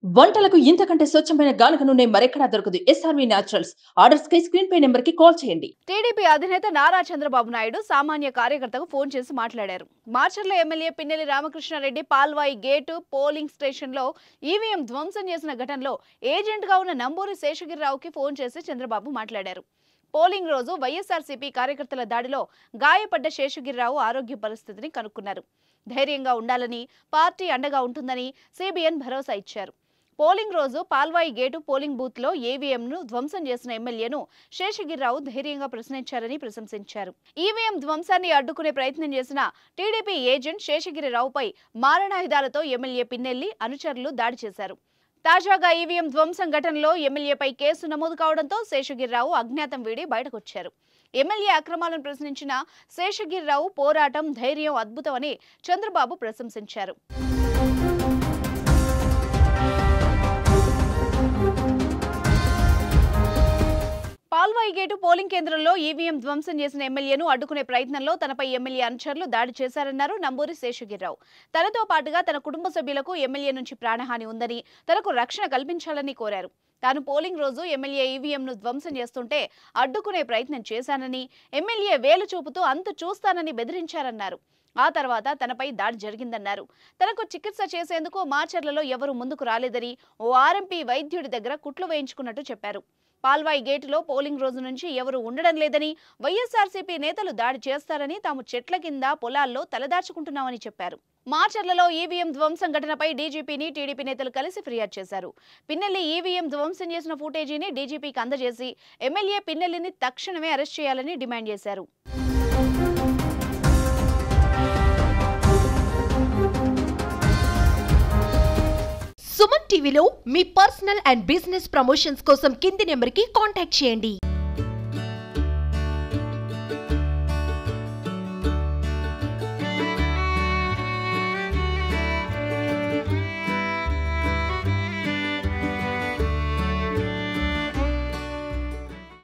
వంటలకు ఇంతకంటే స్వచ్ఛమైన గానుగ నూనె మరెక్కడా దొరకదు. SRV naturals. ఆర్డర్స్ కై స్క్రీన్ పై నెంబర్ కి కాల్ చేయండి. టీడీపీ అధినేత నారా చంద్రబాబు నాయుడు సామాన్య కార్యకర్తకు ఫోన్ చేసి మాట్లాడారు. Macherla MLA Pinnelli Ramakrishna Reddy Palvai gate polling స్టేషన్లో ఈవీఎం ధ్వంసం చేసిన ఘటనలో ఏజెంట్గా ఉన్న నంబూరి శేషగిరిరావుకి ఫోన్ చేసి చంద్రబాబు మాట్లాడారు. పోలింగ్ రోజు వైఎస్ఆర్సీపీ కార్యకర్తల దాడిలో గాయపడ్డ శేషగిరిరావు ఆరోగ్య పరిస్థితిని కనుక్కున్నారు. ధైర్యంగా ఉండాలని, పార్టీ అండగా ఉంటుందని సిబిఎన్ భరోసా ఇచ్చారు. పోలింగ్ రోజు పాల్వాయి గేటు పోలింగ్ బూత్ లో ఈవీఎంను ధ్వంసం చేసిన ఎమ్మెల్యేను శేషగిరిరావు ధైర్యంగా ప్రశ్నించారని ప్రశంసించారు. ఈవీఎం ధ్వంసాన్ని అడ్డుకునే ప్రయత్నం చేసిన టీడీపీ ఏజెంట్ శేషగిరిరావుపై మారణాయుధాలతో ఎమ్మెల్యే పిన్నెల్లి అనుచరులు దాడి చేశారు. తాజాగా ఈవీఎం ధ్వంసం ఘటనలో ఎమ్మెల్యేపై కేసు నమోదు కావడంతో శేషగిరిరావు అజ్ఞాతం వీడి బయటకొచ్చారు. ఎమ్మెల్యే అక్రమాలను ప్రశ్నించిన శేషగిరిరావు పోరాటం, ధైర్యం అద్భుతమని చంద్రబాబు ప్రశంసించారు. పాల్వాయి గేటు పోలింగ్ కేంద్రంలో ఈవీఎం ధ్వంసం చేసిన ఎమ్మెల్యేను అడ్డుకునే ప్రయత్నంలో తనపై ఎమ్మెల్యే అనుచరులు దాడి చేశారన్నారు నంబూరి శేషగిరిరావు. తనతో పాటుగా తన కుటుంబ సభ్యులకు ఎమ్మెల్యే నుంచి ప్రాణహాని ఉందని, తనకు రక్షణ కల్పించాలని కోరారు. తాను పోలింగ్ రోజు ఎమ్మెల్యే ఈవీఎంను ధ్వంసం చేస్తుంటే అడ్డుకునే ప్రయత్నం చేశానని, ఎమ్మెల్యే వేలు చూపుతూ అంతు చూస్తానని బెదిరించారన్నారు. ఆ తర్వాత తనపై దాడి జరిగిందన్నారు. తనకు చికిత్స చేసేందుకు మార్చర్లలో ఎవరూ ముందుకు రాలేదని, ఓ ఆర్ఎంపీ వైద్యుడి దగ్గర కుట్లు వేయించుకున్నట్టు చెప్పారు. పాల్వాయి గేటులో పోలింగ్ రోజు నుంచి ఎవరూ ఉండడం లేదని, వైఎస్ఆర్సీపీ నేతలు దాడి చేస్తారని, తాము చెట్ల కింద పొలాల్లో తలదాచుకుంటున్నామని చెప్పారు. మార్చర్లలో ఈవీఎం ధ్వంసం ఘటనపై డీజీపీని టీడీపీ నేతలు కలిసి ఫిర్యాదు చేశారు. పిన్నెల్లి ఈవీఎం ధ్వంసం చేసిన ఫుటేజీని డీజీపీకి అందజేసి ఎమ్మెల్యే పిన్నెల్లిని తక్షణమే అరెస్ట్ చేయాలని డిమాండ్ చేశారు. సుమన్ టీవీలో మీ పర్సనల్ అండ్ బిజినెస్ ప్రమోషన్స్ కోసం కింది నెంబర్కి కాంటాక్ట్ చేయండి.